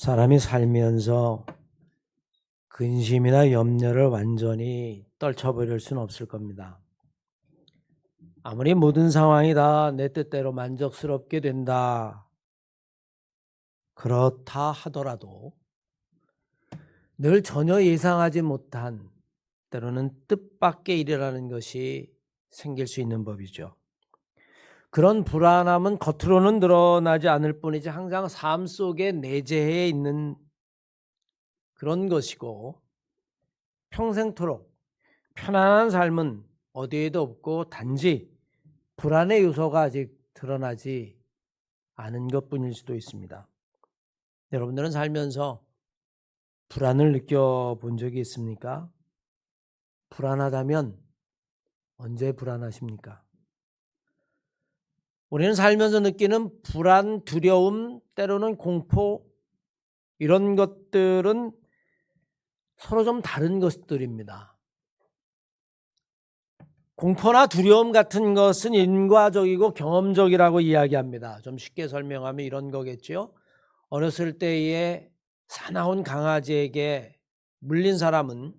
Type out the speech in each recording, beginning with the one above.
사람이 살면서 근심이나 염려를 완전히 떨쳐버릴 수는 없을 겁니다. 아무리 모든 상황이 다 내 뜻대로 만족스럽게 된다, 그렇다 하더라도 늘 전혀 예상하지 못한, 때로는 뜻밖의 일이라는 것이 생길 수 있는 법이죠. 그런 불안함은 겉으로는 드러나지 않을 뿐이지 항상 삶 속에 내재해 있는 그런 것이고, 평생토록 편안한 삶은 어디에도 없고 단지 불안의 요소가 아직 드러나지 않은 것뿐일 수도 있습니다. 여러분들은 살면서 불안을 느껴본 적이 있습니까? 불안하다면 언제 불안하십니까? 우리는 살면서 느끼는 불안, 두려움, 때로는 공포, 이런 것들은 서로 좀 다른 것들입니다. 공포나 두려움 같은 것은 인과적이고 경험적이라고 이야기합니다. 좀 쉽게 설명하면 이런 거겠죠. 어렸을 때에 사나운 강아지에게 물린 사람은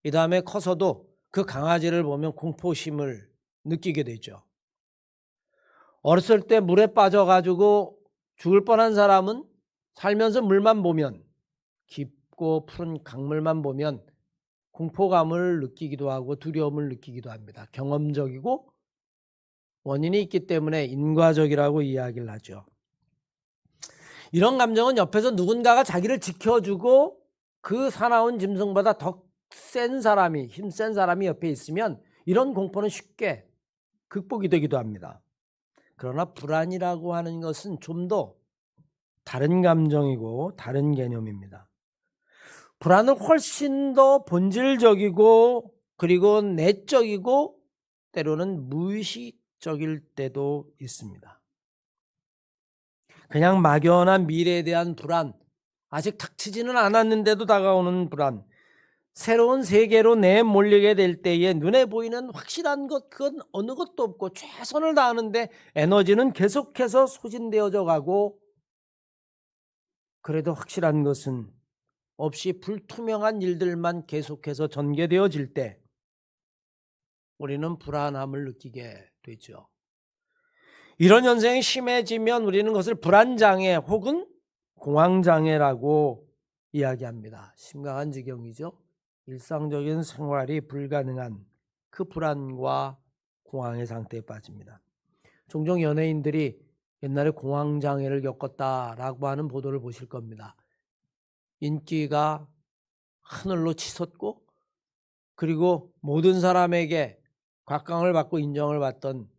이 다음에 커서도 그 강아지를 보면 공포심을 느끼게 되죠. 어렸을 때 물에 빠져가지고 죽을 뻔한 사람은 살면서 물만 보면, 깊고 푸른 강물만 보면 공포감을 느끼기도 하고 두려움을 느끼기도 합니다. 경험적이고 원인이 있기 때문에 인과적이라고 이야기를 하죠. 이런 감정은 옆에서 누군가가 자기를 지켜주고 그 사나운 짐승보다 더 센 사람이, 힘센 사람이 옆에 있으면 이런 공포는 쉽게 극복이 되기도 합니다. 그러나 불안이라고 하는 것은 좀 더 다른 감정이고 다른 개념입니다. 불안은 훨씬 더 본질적이고 그리고 내적이고 때로는 무의식적일 때도 있습니다. 그냥 막연한 미래에 대한 불안, 아직 닥치지는 않았는데도 다가오는 불안, 새로운 세계로 내몰리게 될 때에 눈에 보이는 확실한 것, 그건 어느 것도 없고 최선을 다하는데 에너지는 계속해서 소진되어져 가고, 그래도 확실한 것은 없이 불투명한 일들만 계속해서 전개되어질 때 우리는 불안함을 느끼게 되죠. 이런 현상이 심해지면 우리는 그것을 불안장애 혹은 공황장애라고 이야기합니다. 심각한 지경이죠. 일상적인 생활이 불가능한 그 불안과 공황의 상태에 빠집니다. 종종 연예인들이 옛날에 공황장애를 겪었다라고 하는 보도를 보실 겁니다. 인기가 하늘로 치솟고 그리고 모든 사람에게 곽강을 받고 인정을 받던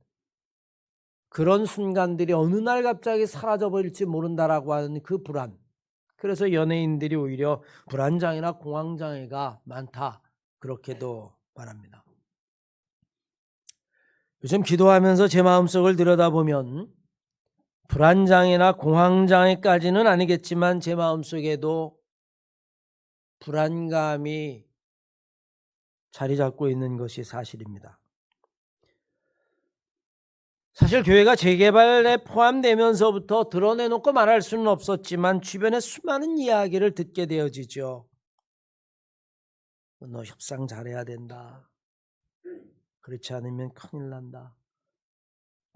그런 순간들이 어느 날 갑자기 사라져버릴지 모른다라고 하는 그 불안. 그래서 연예인들이 오히려 불안장애나 공황장애가 많다, 그렇게도 말합니다. 요즘 기도하면서 제 마음속을 들여다보면 불안장애나 공황장애까지는 아니겠지만 제 마음속에도 불안감이 자리 잡고 있는 것이 사실입니다. 사실 교회가 재개발에 포함되면서부터 드러내놓고 말할 수는 없었지만 주변에 수많은 이야기를 듣게 되어지죠. 너 협상 잘해야 된다. 그렇지 않으면 큰일 난다.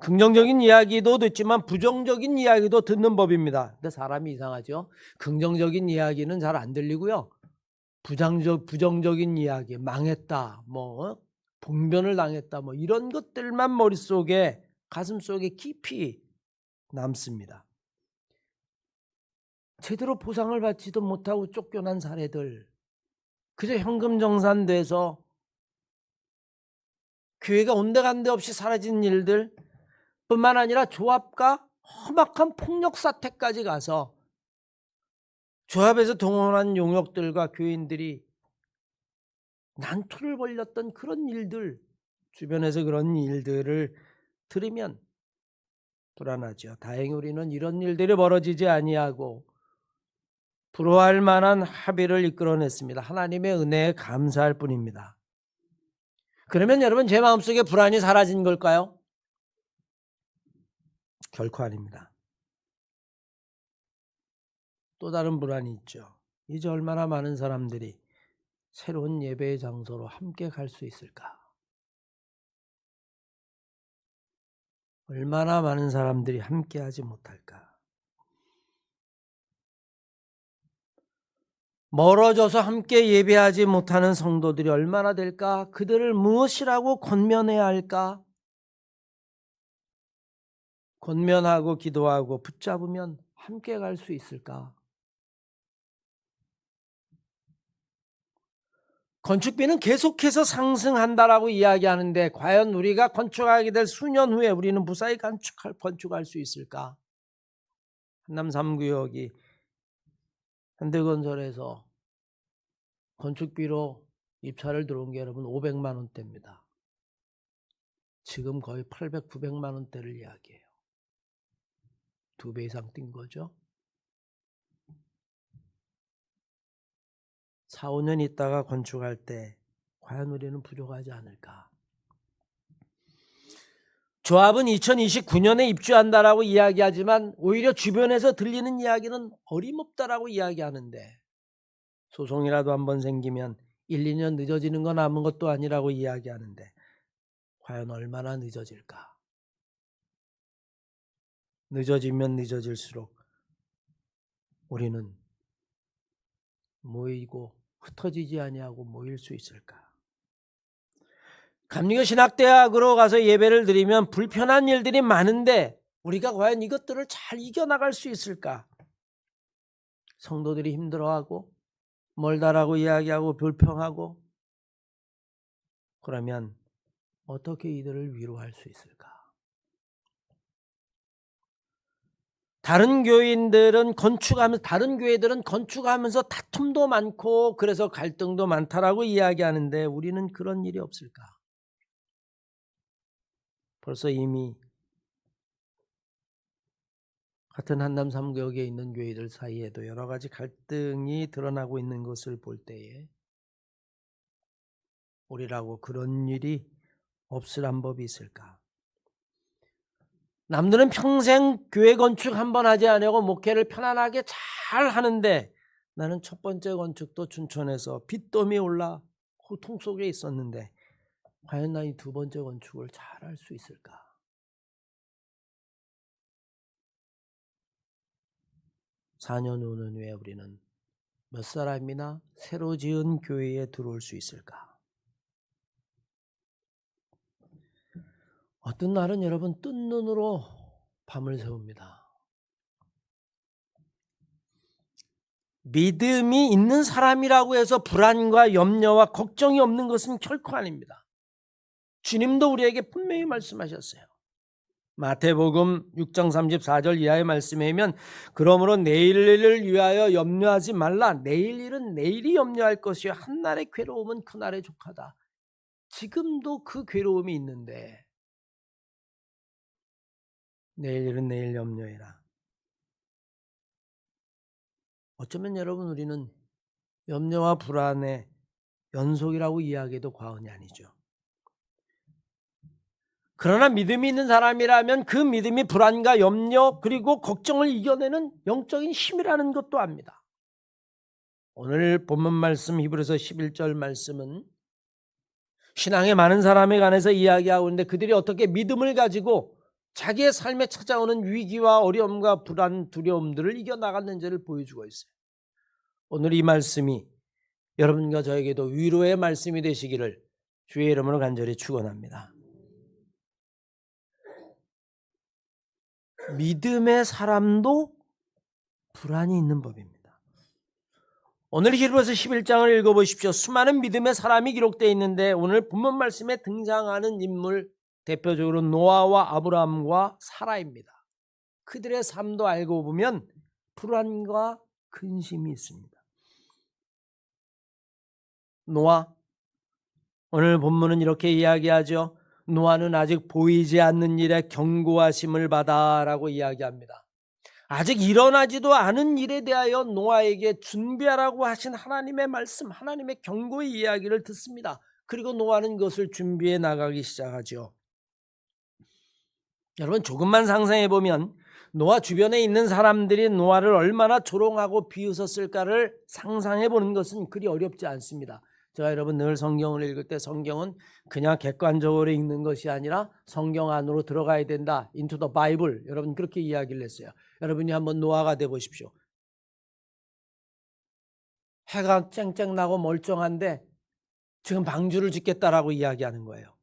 긍정적인 이야기도 듣지만 부정적인 이야기도 듣는 법입니다. 근데 사람이 이상하죠. 긍정적인 이야기는 잘 안 들리고요. 부정적인 이야기, 망했다, 봉변을 당했다, 이런 것들만 머릿속에, 가슴속에 깊이 남습니다. 제대로 보상을 받지도 못하고 쫓겨난 사례들, 그저 현금 정산돼서 교회가 온데간데 없이 사라진 일들 뿐만 아니라 조합과 험악한 폭력 사태까지 가서 조합에서 동원한 용역들과 교인들이 난투를 벌였던 그런 일들, 주변에서 그런 일들을 들으면 불안하죠. 다행히 우리는 이런 일들이 벌어지지 아니하고 부러워할 만한 합의를 이끌어냈습니다. 하나님의 은혜에 감사할 뿐입니다. 그러면 여러분, 제 마음속에 불안이 사라진 걸까요? 결코 아닙니다. 또 다른 불안이 있죠. 이제 얼마나 많은 사람들이 새로운 예배의 장소로 함께 갈 수 있을까? 얼마나 많은 사람들이 함께 하지 못할까? 멀어져서 함께 예배하지 못하는 성도들이 얼마나 될까? 그들을 무엇이라고 권면해야 할까? 권면하고 기도하고 붙잡으면 함께 갈 수 있을까? 건축비는 계속해서 상승한다라고 이야기하는데 과연 우리가 건축하게 될 수년 후에 우리는 무사히 건축할 수 있을까? 한남 3구역이 현대건설에서 건축비로 입찰을 들어온 게 여러분 500만 원대입니다. 지금 거의 800, 900만 원대를 이야기해요. 2배 이상 뛴 거죠. 4, 5년 있다가 건축할 때 과연 우리는 부족하지 않을까? 조합은 2029년에 입주한다라고 이야기하지만 오히려 주변에서 들리는 이야기는 어림없다라고 이야기하는데 소송이라도 한번 생기면 1, 2년 늦어지는 건 아무 것도 아니라고 이야기하는데 과연 얼마나 늦어질까? 늦어지면 늦어질수록 우리는 모이고 흩어지지 아니하고 모일 수 있을까? 감리교 신학대학으로 가서 예배를 드리면 불편한 일들이 많은데 우리가 과연 이것들을 잘 이겨나갈 수 있을까? 성도들이 힘들어하고 멀다라고 이야기하고 불평하고 그러면 어떻게 이들을 위로할 수 있을까? 다른 교회들은 건축하면서 다툼도 많고 그래서 갈등도 많다라고 이야기하는데 우리는 그런 일이 없을까? 벌써 이미 같은 한남 3구역에 있는 교회들 사이에도 여러 가지 갈등이 드러나고 있는 것을 볼 때에 우리라고 그런 일이 없으란 법이 있을까? 남들은 평생 교회 건축 한번 하지 않으려고 목회를 편안하게 잘 하는데 나는 첫 번째 건축도 춘천에서 빚더미 올라 고통 속에 있었는데 과연 나 이 두 번째 건축을 잘 할 수 있을까? 4년, 5년 후에 우리는 몇 사람이나 새로 지은 교회에 들어올 수 있을까? 어떤 날은 여러분 뜬 눈으로 밤을 새웁니다. 믿음이 있는 사람이라고 해서 불안과 염려와 걱정이 없는 것은 결코 아닙니다. 주님도 우리에게 분명히 말씀하셨어요. 마태복음 6장 34절 이하의 말씀에 보면 그러므로 내일 일을 위하여 염려하지 말라. 내일 일은 내일이 염려할 것이요 한날의 괴로움은 그날의 족하다. 지금도 그 괴로움이 있는데 내일 일은 내일 염려해라. 어쩌면 여러분 우리는 염려와 불안의 연속이라고 이야기해도 과언이 아니죠. 그러나 믿음이 있는 사람이라면 그 믿음이 불안과 염려 그리고 걱정을 이겨내는 영적인 힘이라는 것도 압니다. 오늘 본문 말씀 히브리서 11절 말씀은 신앙의 많은 사람에 관해서 이야기하고 있는데 그들이 어떻게 믿음을 가지고 자기의 삶에 찾아오는 위기와 어려움과 불안, 두려움들을 이겨나갔는지를 보여주고 있어요. 오늘 이 말씀이 여러분과 저에게도 위로의 말씀이 되시기를 주의 이름으로 간절히 축원합니다. 믿음의 사람도 불안이 있는 법입니다. 오늘 히브리서 11장을 읽어보십시오. 수많은 믿음의 사람이 기록되어 있는데 오늘 본문 말씀에 등장하는 인물 대표적으로 노아와 아브라함과 사라입니다. 그들의 삶도 알고 보면 불안과 근심이 있습니다. 노아, 오늘 본문은 이렇게 이야기하죠. 노아는 아직 보이지 않는 일에 경고하심을 받아라고 이야기합니다. 아직 일어나지도 않은 일에 대하여 노아에게 준비하라고 하신 하나님의 말씀, 하나님의 경고의 이야기를 듣습니다. 그리고 노아는 그것을 준비해 나가기 시작하죠. 여러분 조금만 상상해 보면 노아 주변에 있는 사람들이 노아를 얼마나 조롱하고 비웃었을까를 상상해 보는 것은 그리 어렵지 않습니다. 제가 여러분 늘 성경을 읽을 때 성경은 그냥 객관적으로 읽는 것이 아니라 성경 안으로 들어가야 된다. Into the Bible. 여러분 그렇게 이야기를 했어요. 여러분이 한번 노아가 돼 보십시오. 해가 쨍쨍 나고 멀쩡한데 지금 방주를 짓겠다라고 이야기하는 거예요.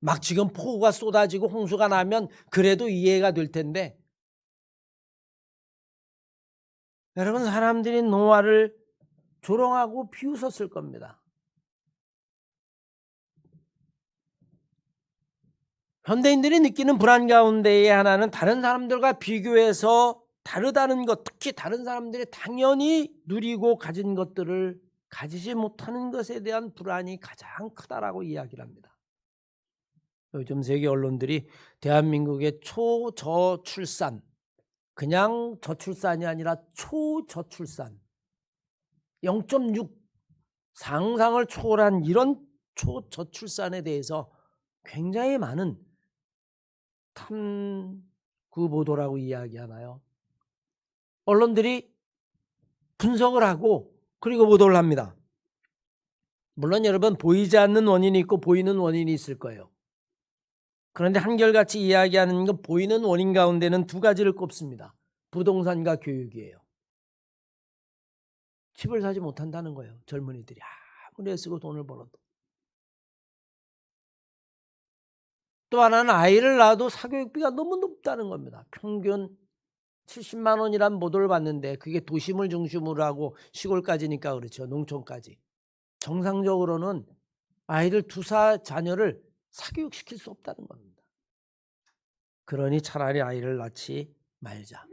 막 지금 폭우가 쏟아지고 홍수가 나면 그래도 이해가 될 텐데, 여러분 사람들이 노아를 조롱하고 비웃었을 겁니다. 현대인들이 느끼는 불안 가운데의 하나는 다른 사람들과 비교해서 다르다는 것, 특히 다른 사람들이 당연히 누리고 가진 것들을 가지지 못하는 것에 대한 불안이 가장 크다라고 이야기를 합니다. 요즘 세계 언론들이 대한민국의 초저출산, 그냥 저출산이 아니라 초저출산, 0.6 상상을 초월한 이런 초저출산에 대해서 굉장히 많은 탐구 보도라고 이야기하나요? 언론들이 분석을 하고 그리고 보도를 합니다. 물론 여러분 보이지 않는 원인이 있고 보이는 원인이 있을 거예요. 그런데 한결같이 이야기하는 건 보이는 원인 가운데는 두 가지를 꼽습니다. 부동산과 교육이에요. 집을 사지 못한다는 거예요. 젊은이들이 아무리 애쓰고 돈을 벌어도. 또 하나는 아이를 낳아도 사교육비가 너무 높다는 겁니다. 평균 70만 원이란 보도를 봤는데 그게 도심을 중심으로 하고 시골까지니까 그렇죠. 농촌까지. 정상적으로는 아이를 자녀를 사교육시킬 수 없다는 겁니다. 그러니 차라리 아이를 낳지 말자.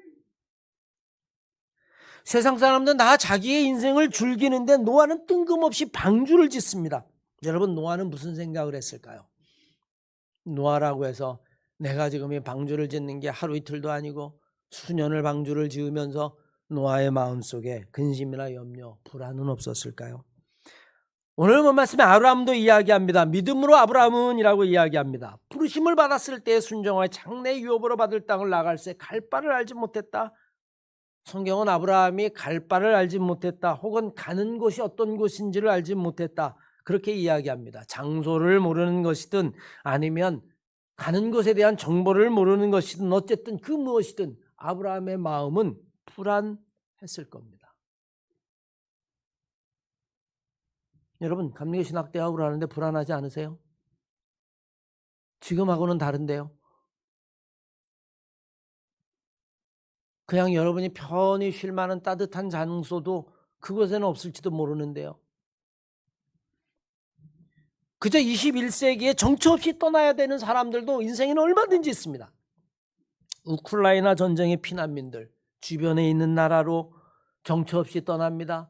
세상 사람들은 다 자기의 인생을 즐기는데 노아는 뜬금없이 방주를 짓습니다. 여러분 노아는 무슨 생각을 했을까요? 노아라고 해서 내가 지금 이 방주를 짓는 게 하루 이틀도 아니고 수년을 방주를 지으면서 노아의 마음속에 근심이나 염려, 불안은 없었을까요? 오늘 본 말씀에 아브라함도 이야기합니다. 믿음으로 아브라함은이라고 이야기합니다. 부르심을 받았을 때 순종하여 장래 유업으로 받을 땅을 나갈새 갈 바를 알지 못했다. 성경은 아브라함이 갈 바를 알지 못했다 혹은 가는 곳이 어떤 곳인지를 알지 못했다 그렇게 이야기합니다. 장소를 모르는 것이든 아니면 가는 곳에 대한 정보를 모르는 것이든 어쨌든 그 무엇이든 아브라함의 마음은 불안했을 겁니다. 여러분 감리교신학대학으로 하는데 불안하지 않으세요? 지금하고는 다른데요. 그냥 여러분이 편히 쉴 만한 따뜻한 장소도 그곳에는 없을지도 모르는데요. 그저 21세기에 정처 없이 떠나야 되는 사람들도 인생에는 얼마든지 있습니다. 우크라이나 전쟁의 피난민들 주변에 있는 나라로 정처 없이 떠납니다.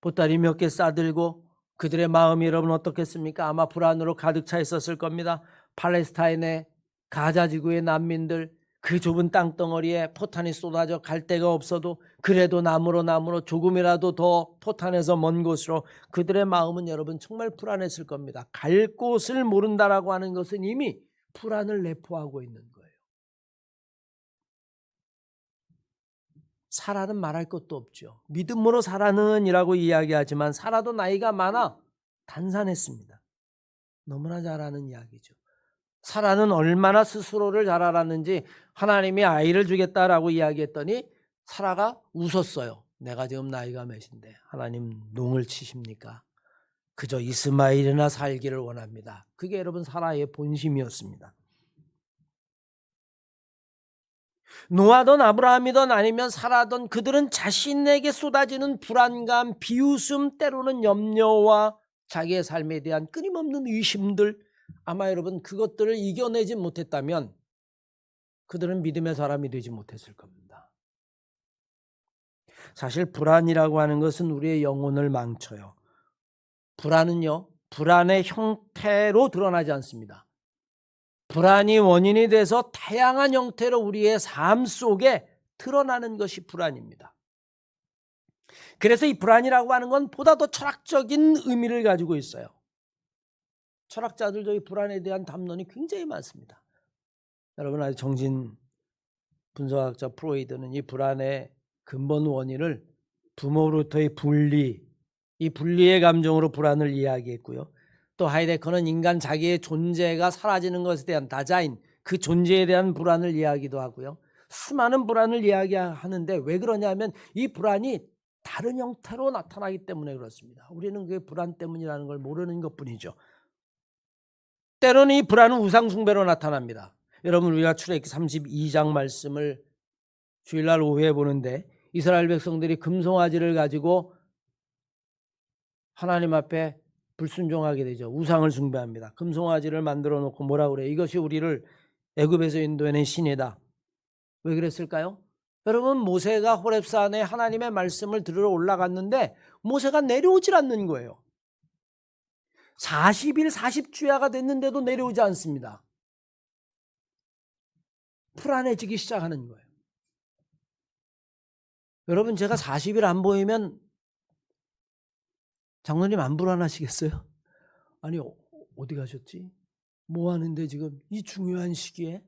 보따리 몇 개 싸들고 그들의 마음이 여러분 어떻겠습니까? 아마 불안으로 가득 차 있었을 겁니다. 팔레스타인의 가자 지구의 난민들 그 좁은 땅덩어리에 포탄이 쏟아져 갈 데가 없어도 그래도 나무로 조금이라도 더 포탄에서 먼 곳으로 그들의 마음은 여러분 정말 불안했을 겁니다. 갈 곳을 모른다라고 하는 것은 이미 불안을 내포하고 있는 거예요. 사라는 말할 것도 없죠. 믿음으로 사라는 이라고 이야기하지만 사라도 나이가 많아 단산했습니다. 너무나 잘 아는 이야기죠. 사라는 얼마나 스스로를 잘 알았는지 하나님이 아이를 주겠다라고 이야기했더니 사라가 웃었어요. 내가 지금 나이가 몇인데 하나님 농을 치십니까? 그저 이스마엘이나 살기를 원합니다. 그게 여러분 사라의 본심이었습니다. 노아든 아브라함이든 아니면 사라든 그들은 자신에게 쏟아지는 불안감, 비웃음, 때로는 염려와 자기의 삶에 대한 끊임없는 의심들 아마 여러분 그것들을 이겨내지 못했다면 그들은 믿음의 사람이 되지 못했을 겁니다. 사실 불안이라고 하는 것은 우리의 영혼을 망쳐요. 불안은요, 불안의 형태로 드러나지 않습니다. 불안이 원인이 돼서 다양한 형태로 우리의 삶 속에 드러나는 것이 불안입니다. 그래서 이 불안이라고 하는 건 보다 더 철학적인 의미를 가지고 있어요. 철학자들도 이 불안에 대한 담론이 굉장히 많습니다. 여러분 아주 정진 분석학자 프로이드는 이 불안의 근본 원인을 부모로부터의 분리, 이 분리의 감정으로 불안을 이야기했고요. 또 하이데커는 인간 자기의 존재가 사라지는 것에 대한 다자인, 그 존재에 대한 불안을 이야기도 하고요. 수많은 불안을 이야기하는데 왜 그러냐면 이 불안이 다른 형태로 나타나기 때문에 그렇습니다. 우리는 그게 불안 때문이라는 걸 모르는 것뿐이죠. 때로는 이 불안은 우상숭배로 나타납니다. 여러분, 우리가 출애굽기 32장 말씀을 주일날 오후에 보는데 이스라엘 백성들이 금송아지를 가지고 하나님 앞에 불순종하게 되죠. 우상을 숭배합니다. 금송아지를 만들어 놓고 뭐라 그래요? 이것이 우리를 애굽에서 인도해낸 신이다. 왜 그랬을까요? 여러분, 모세가 호렙산에 하나님의 말씀을 들으러 올라갔는데 모세가 내려오질 않는 거예요. 40일 40주야가 됐는데도 내려오지 않습니다. 불안해지기 시작하는 거예요. 여러분, 제가 40일 안 보이면 장로님 안 불안하시겠어요? 아니, 어디 가셨지? 뭐 하는데 지금 이 중요한 시기에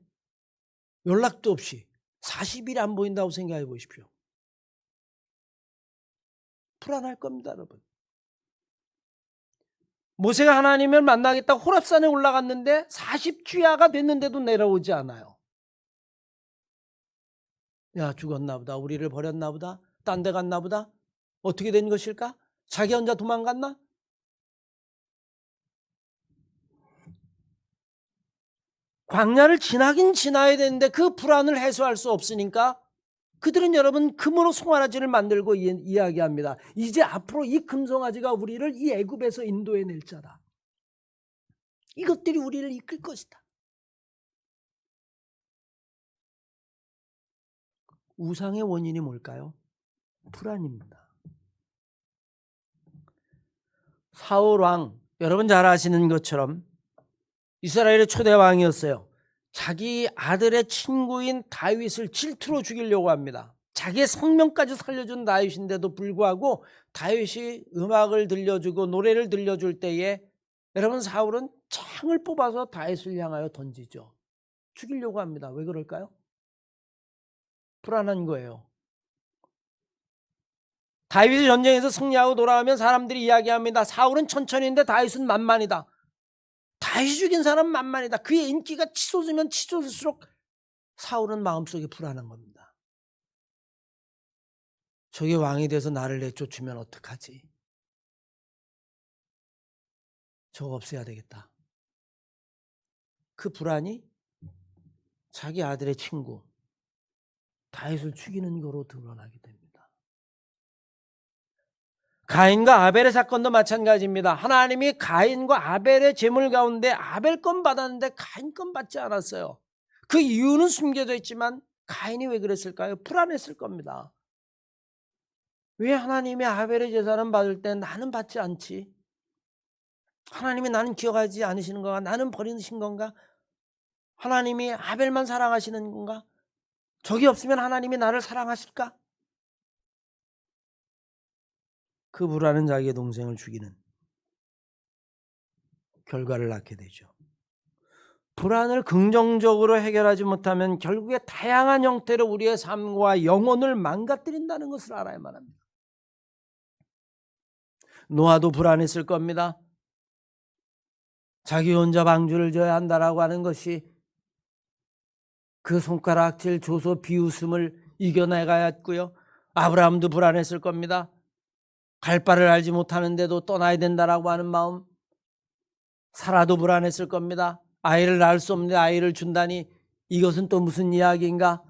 연락도 없이 40일 안 보인다고 생각해 보십시오. 불안할 겁니다, 여러분. 모세가 하나님을 만나겠다고 호렙산에 올라갔는데 40주야가 됐는데도 내려오지 않아요. 야, 죽었나 보다. 우리를 버렸나 보다. 딴 데 갔나 보다. 어떻게 된 것일까? 자기 혼자 도망갔나? 광야를 지나긴 지나야 되는데 그 불안을 해소할 수 없으니까 그들은 여러분 금으로 송아지를 만들고 이야기합니다. 이제 앞으로 이 금송아지가 우리를 이 애굽에서 인도해낼 자다. 이것들이 우리를 이끌 것이다. 우상의 원인이 뭘까요? 불안입니다. 사울 왕, 여러분 잘 아시는 것처럼 이스라엘의 초대 왕이었어요. 자기 아들의 친구인 다윗을 질투로 죽이려고 합니다. 자기의 생명까지 살려준 다윗인데도 불구하고 다윗이 음악을 들려주고 노래를 들려줄 때에 여러분 사울은 창을 뽑아서 다윗을 향하여 던지죠. 죽이려고 합니다. 왜 그럴까요? 불안한 거예요. 다윗이 전쟁에서 승리하고 돌아오면 사람들이 이야기합니다. 사울은 천천히인데 다윗은 만만이다. 다윗이 죽인 사람은 만만이다. 그의 인기가 치솟으면 치솟을수록 사울은 마음속에 불안한 겁니다. 저게 왕이 돼서 나를 내쫓으면 어떡하지? 저거 없애야 되겠다. 그 불안이 자기 아들의 친구 다윗을 죽이는 거로 드러나게 됩니다. 가인과 아벨의 사건도 마찬가지입니다. 하나님이 가인과 아벨의 제물 가운데 아벨 건 받았는데 가인 건 받지 않았어요. 그 이유는 숨겨져 있지만 가인이 왜 그랬을까요? 불안했을 겁니다. 왜 하나님이 아벨의 제사는 받을 때 나는 받지 않지? 하나님이 나는 기억하지 않으시는 건가? 나는 버리신 건가? 하나님이 아벨만 사랑하시는 건가? 적이 없으면 하나님이 나를 사랑하실까? 그 불안은 자기의 동생을 죽이는 결과를 낳게 되죠. 불안을 긍정적으로 해결하지 못하면 결국에 다양한 형태로 우리의 삶과 영혼을 망가뜨린다는 것을 알아야만 합니다. 노아도 불안했을 겁니다. 자기 혼자 방주를 져야 한다라고 하는 것이 그 손가락질 조소 비웃음을 이겨내가야 했고요. 아브라함도 불안했을 겁니다. 갈 바를 알지 못하는데도 떠나야 된다라고 하는 마음. 사라도 불안했을 겁니다. 아이를 낳을 수 없는데 아이를 준다니 이것은 또 무슨 이야기인가?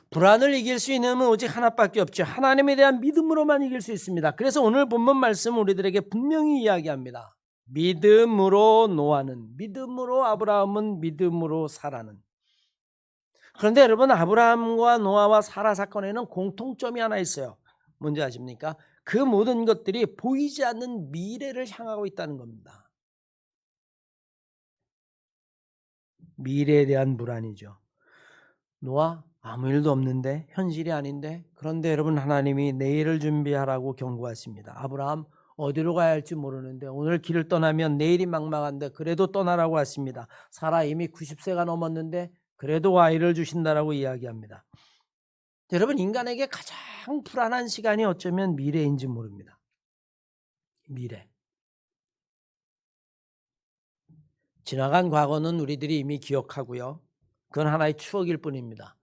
불안을 이길 수 있는 힘은 오직 하나밖에 없죠. 하나님에 대한 믿음으로만 이길 수 있습니다. 그래서 오늘 본문 말씀은 우리들에게 분명히 이야기합니다. 믿음으로 노아는, 믿음으로 아브라함은, 믿음으로 사라는. 그런데 여러분, 아브라함과 노아와 사라 사건에는 공통점이 하나 있어요. 뭔지 아십니까? 그 모든 것들이 보이지 않는 미래를 향하고 있다는 겁니다. 미래에 대한 불안이죠. 노아 아무 일도 없는데, 현실이 아닌데, 그런데 여러분 하나님이 내일을 준비하라고 경고하십니다. 아브라함 어디로 가야 할지 모르는데 오늘 길을 떠나면 내일이 막막한데 그래도 떠나라고 하십니다. 사라 이미 90세가 넘었는데 그래도 Y를 주신다라고 이야기합니다. 여러분, 인간에게 가장 불안한 시간이 어쩌면 미래인지 모릅니다. 미래. 지나간 과거는 우리들이 이미 기억하고요. 그건 하나의 추억일 뿐입니다.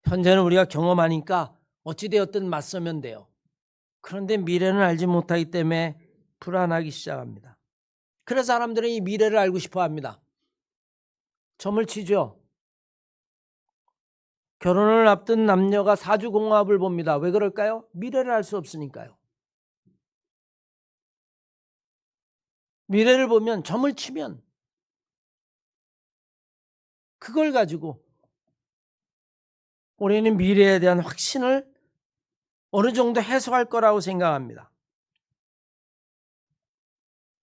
현재는 우리가 경험하니까 어찌되었든 맞서면 돼요. 그런데 미래는 알지 못하기 때문에 불안하기 시작합니다. 그래서 사람들은 이 미래를 알고 싶어 합니다. 점을 치죠. 결혼을 앞둔 남녀가 사주공합을 봅니다. 왜 그럴까요? 미래를 알 수 없으니까요. 미래를 보면, 점을 치면 그걸 가지고 우리는 미래에 대한 확신을 어느 정도 해석할 거라고 생각합니다.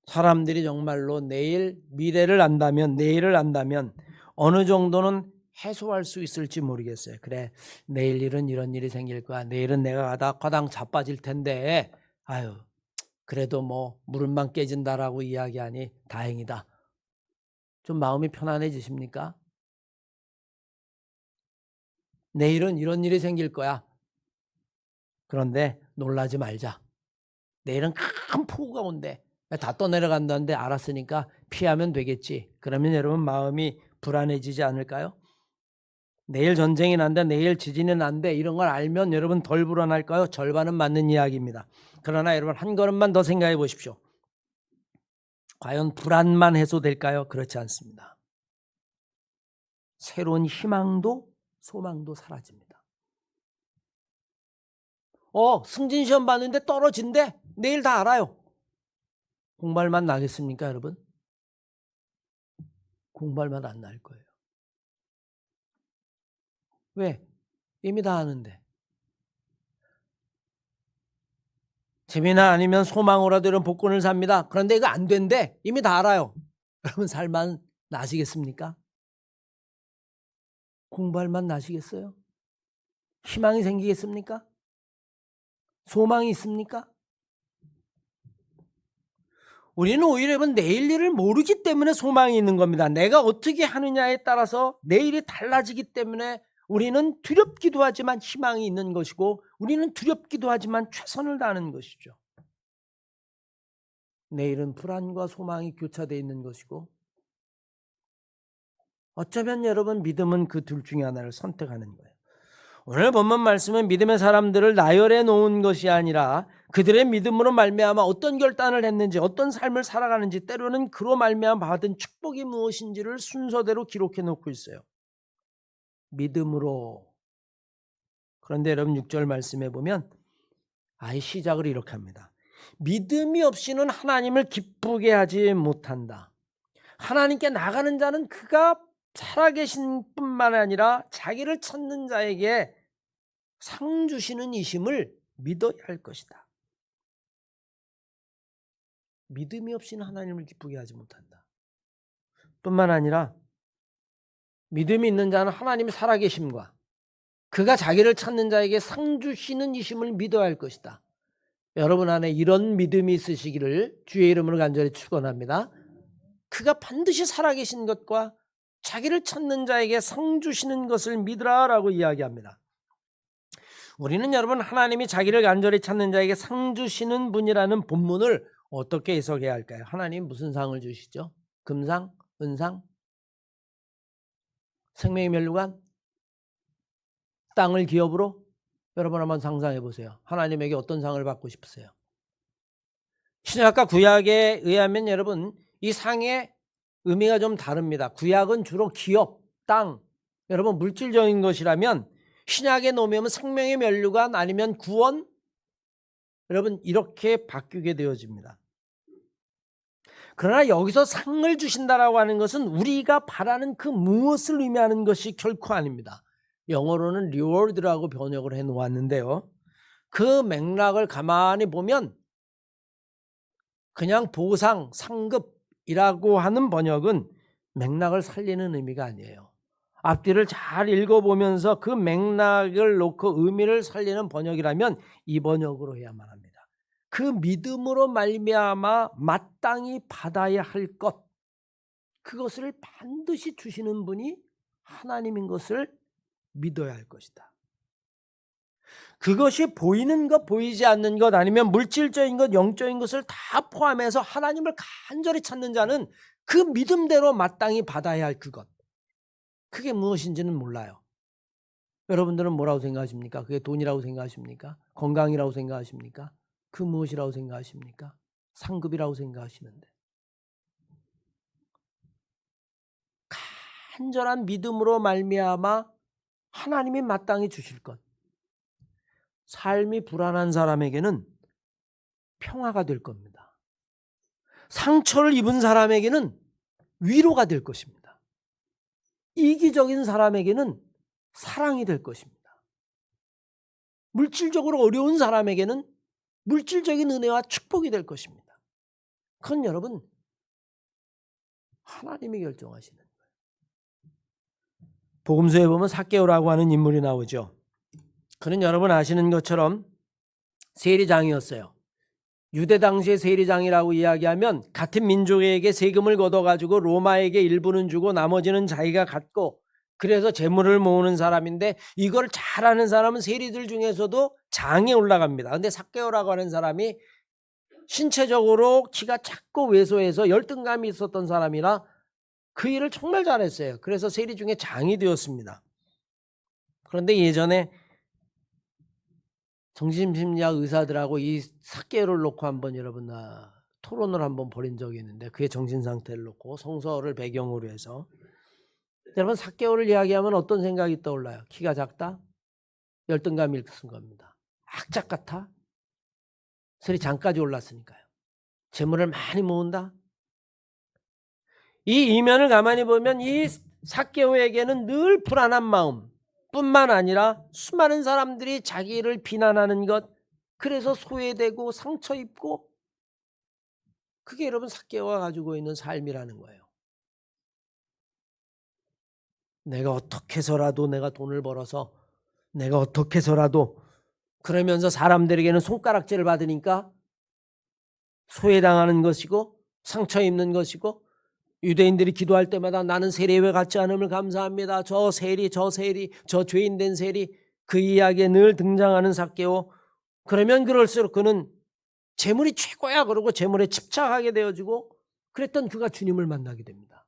사람들이 정말로 미래를 안다면, 내일을 안다면 어느 정도는 해소할 수 있을지 모르겠어요. 그래, 내일 일은 이런 일이 생길 거야. 내일은 내가 가다 과당 자빠질 텐데, 아유, 그래도 뭐 무릎만 깨진다라고 이야기하니 다행이다. 좀 마음이 편안해지십니까? 내일은 이런 일이 생길 거야. 그런데 놀라지 말자. 내일은 큰 폭우가 온대. 다 떠내려간다는데 알았으니까 피하면 되겠지. 그러면 여러분 마음이 불안해지지 않을까요? 내일 전쟁이 난다, 내일 지진이 난다, 이런 걸 알면 여러분 덜 불안할까요? 절반은 맞는 이야기입니다. 그러나 여러분 한 걸음만 더 생각해 보십시오. 과연 불안만 해소될까요? 그렇지 않습니다. 새로운 희망도 소망도 사라집니다. 승진시험 봤는데 떨어진대? 내일 다 알아요. 공부할만 나겠습니까, 여러분? 공부할만 안 날 거예요. 왜? 이미 다 아는데. 재미나 아니면 소망으로라도 이런 복권을 삽니다. 그런데 이거 안 된대. 이미 다 알아요. 여러분 살만 나시겠습니까? 공부할 만 나시겠어요? 희망이 생기겠습니까? 소망이 있습니까? 우리는 오히려 내일 일을 모르기 때문에 소망이 있는 겁니다. 내가 어떻게 하느냐에 따라서 내일이 달라지기 때문에 우리는 두렵기도 하지만 희망이 있는 것이고, 우리는 두렵기도 하지만 최선을 다하는 것이죠. 내일은 불안과 소망이 교차되어 있는 것이고, 어쩌면 여러분 믿음은 그 둘 중에 하나를 선택하는 거예요. 오늘 본문 말씀은 믿음의 사람들을 나열해 놓은 것이 아니라 그들의 믿음으로 말미암아 어떤 결단을 했는지, 어떤 삶을 살아가는지, 때로는 그로 말미암아 받은 축복이 무엇인지를 순서대로 기록해 놓고 있어요. 믿음으로. 그런데 여러분 6절 말씀해 보면 아예 시작을 이렇게 합니다. 믿음이 없이는 하나님을 기쁘게 하지 못한다. 하나님께 나가는 자는 그가 살아계신 뿐만 아니라 자기를 찾는 자에게 상 주시는 이심을 믿어야 할 것이다. 믿음이 없이는 하나님을 기쁘게 하지 못한다. 뿐만 아니라 믿음이 있는 자는 하나님이 살아계심과 그가 자기를 찾는 자에게 상 주시는 이심을 믿어야 할 것이다. 여러분 안에 이런 믿음이 있으시기를 주의 이름으로 간절히 축원합니다. 그가 반드시 살아계신 것과 자기를 찾는 자에게 상 주시는 것을 믿으라라고 이야기합니다. 우리는 여러분 하나님이 자기를 간절히 찾는 자에게 상 주시는 분이라는 본문을 어떻게 해석해야 할까요? 하나님 무슨 상을 주시죠? 금상? 은상? 생명의 멸류관? 땅을 기업으로? 여러분 한번 상상해 보세요. 하나님에게 어떤 상을 받고 싶으세요? 신약과 구약에 의하면 여러분 이 상의 의미가 좀 다릅니다. 구약은 주로 기업, 땅, 여러분 물질적인 것이라면 신약에 놓으면 생명의 멸류관 아니면 구원, 여러분 이렇게 바뀌게 되어집니다. 그러나 여기서 상을 주신다라고 하는 것은 우리가 바라는 그 무엇을 의미하는 것이 결코 아닙니다. 영어로는 reward라고 번역을 해 놓았는데요. 그 맥락을 가만히 보면 그냥 보상, 상급이라고 하는 번역은 맥락을 살리는 의미가 아니에요. 앞뒤를 잘 읽어보면서 그 맥락을 놓고 의미를 살리는 번역이라면 이 번역으로 해야만 합니다. 그 믿음으로 말미암아 마땅히 받아야 할 것, 그것을 반드시 주시는 분이 하나님인 것을 믿어야 할 것이다. 그것이 보이는 것, 보이지 않는 것, 아니면 물질적인 것, 영적인 것을 다 포함해서 하나님을 간절히 찾는 자는 그 믿음대로 마땅히 받아야 할 그것, 그게 무엇인지는 몰라요. 여러분들은 뭐라고 생각하십니까? 그게 돈이라고 생각하십니까? 건강이라고 생각하십니까? 그 무엇이라고 생각하십니까? 상급이라고 생각하시는데, 간절한 믿음으로 말미암아 하나님이 마땅히 주실 것, 삶이 불안한 사람에게는 평화가 될 겁니다. 상처를 입은 사람에게는 위로가 될 것입니다. 이기적인 사람에게는 사랑이 될 것입니다. 물질적으로 어려운 사람에게는 물질적인 은혜와 축복이 될 것입니다. 그건 여러분 하나님이 결정하시는 거예요. 복음서에 보면 삭개오라고 하는 인물이 나오죠. 그는 여러분 아시는 것처럼 세리장이었어요. 유대 당시의 세리장이라고 이야기하면 같은 민족에게 세금을 걷어가지고 로마에게 일부는 주고 나머지는 자기가 갖고, 그래서 재물을 모으는 사람인데, 이걸 잘하는 사람은 세리들 중에서도 장에 올라갑니다. 근데 삭개오라고 하는 사람이 신체적으로 키가 작고 왜소해서 열등감이 있었던 사람이라 그 일을 정말 잘했어요. 그래서 세리 중에 장이 되었습니다. 그런데 예전에 정신심리학 의사들하고 이 삭개오를 놓고 한번 여러분 토론을 한번 벌인 적이 있는데, 그의 정신 상태를 놓고 성서를 배경으로 해서, 여러분 삭개오를 이야기하면 어떤 생각이 떠올라요? 키가 작다? 열등감이 있은 겁니다. 악착 같아? 세리장까지 올랐으니까요. 재물을 많이 모은다? 이 이면을 가만히 보면 이 삭개오에게는 늘 불안한 마음 뿐만 아니라 수많은 사람들이 자기를 비난하는 것, 그래서 소외되고 상처 입고, 그게 여러분 삭개오가 가지고 있는 삶이라는 거예요. 내가 어떻게 해서라도 내가 돈을 벌어서, 내가 어떻게 해서라도, 그러면서 사람들에게는 손가락질을 받으니까 소외당하는 것이고 상처 입는 것이고, 유대인들이 기도할 때마다 나는 세리와 같지 않음을 감사합니다. 저 세리, 저 세리, 저 죄인된 세리, 그 이야기에 늘 등장하는 삭개오. 그러면 그럴수록 그는 재물이 최고야 그러고 재물에 집착하게 되어지고, 그랬던 그가 주님을 만나게 됩니다.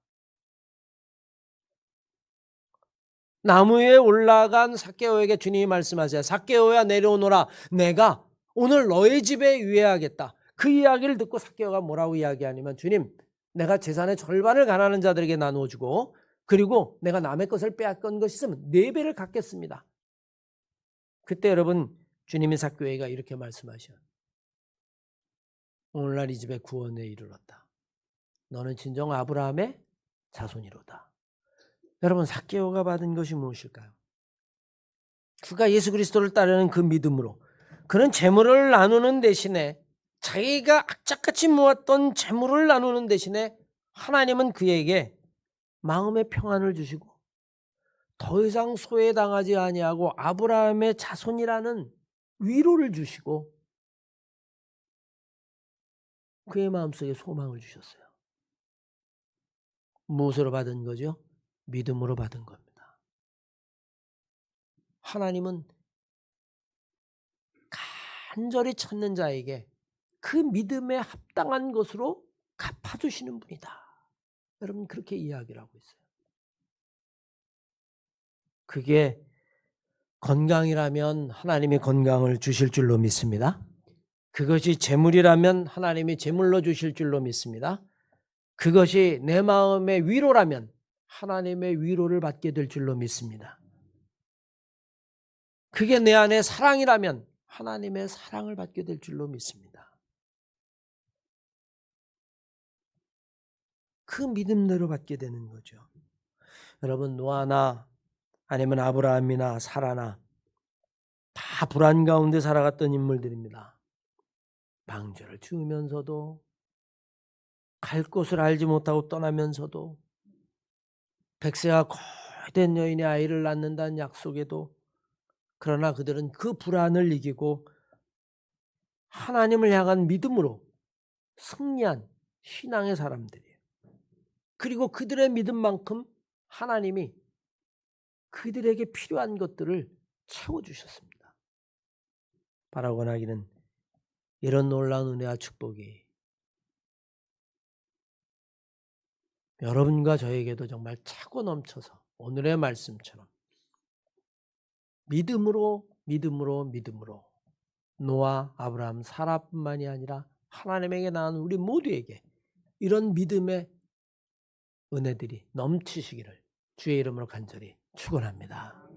나무 위에 올라간 삭개오에게 주님이 말씀하세요. 삭개오야 내려오너라. 내가 오늘 너의 집에 유해하겠다. 그 이야기를 듣고 삭개오가 뭐라고 이야기하냐면, 주님, 내가 재산의 절반을 가난한 자들에게 나누어 주고, 그리고 내가 남의 것을 빼앗건 것이 있으면 4배를 갚겠습니다. 그때 여러분 주님이 삭개오에게 이렇게 말씀하셔. 오늘날 이 집에 구원에 이르렀다. 너는 진정 아브라함의 자손이로다. 여러분 삭개오가 받은 것이 무엇일까요? 그가 예수 그리스도를 따르는 그 믿음으로, 그는 재물을 나누는 대신에, 자기가 악착같이 모았던 재물을 나누는 대신에 하나님은 그에게 마음의 평안을 주시고 더 이상 소외당하지 아니하고 아브라함의 자손이라는 위로를 주시고 그의 마음속에 소망을 주셨어요. 무엇으로 받은 거죠? 믿음으로 받은 겁니다. 하나님은 간절히 찾는 자에게 그 믿음에 합당한 것으로 갚아주시는 분이다. 여러분 그렇게 이야기를 하고 있어요. 그게 건강이라면 하나님이 건강을 주실 줄로 믿습니다. 그것이 재물이라면 하나님이 재물로 주실 줄로 믿습니다. 그것이 내 마음의 위로라면 하나님의 위로를 받게 될 줄로 믿습니다. 그게 내 안에 사랑이라면 하나님의 사랑을 받게 될 줄로 믿습니다. 그 믿음대로 받게 되는 거죠. 여러분 노아나 아니면 아브라함이나 사라나 다 불안 가운데 살아갔던 인물들입니다. 방주를 지으면서도, 갈 곳을 알지 못하고 떠나면서도, 백세가 거의 된 여인의 아이를 낳는다는 약속에도, 그러나 그들은 그 불안을 이기고 하나님을 향한 믿음으로 승리한 신앙의 사람들이에요. 그리고 그들의 믿음만큼 하나님이 그들에게 필요한 것들을 채워주셨습니다. 바라고 나기는 이런 놀라운 은혜와 축복이 여러분과 저에게도 정말 차고 넘쳐서 오늘의 말씀처럼 믿음으로 노아, 아브라함, 사라뿐만이 아니라 하나님에게 낳은 우리 모두에게 이런 믿음의 은혜들이 넘치시기를 주의 이름으로 간절히 축원합니다.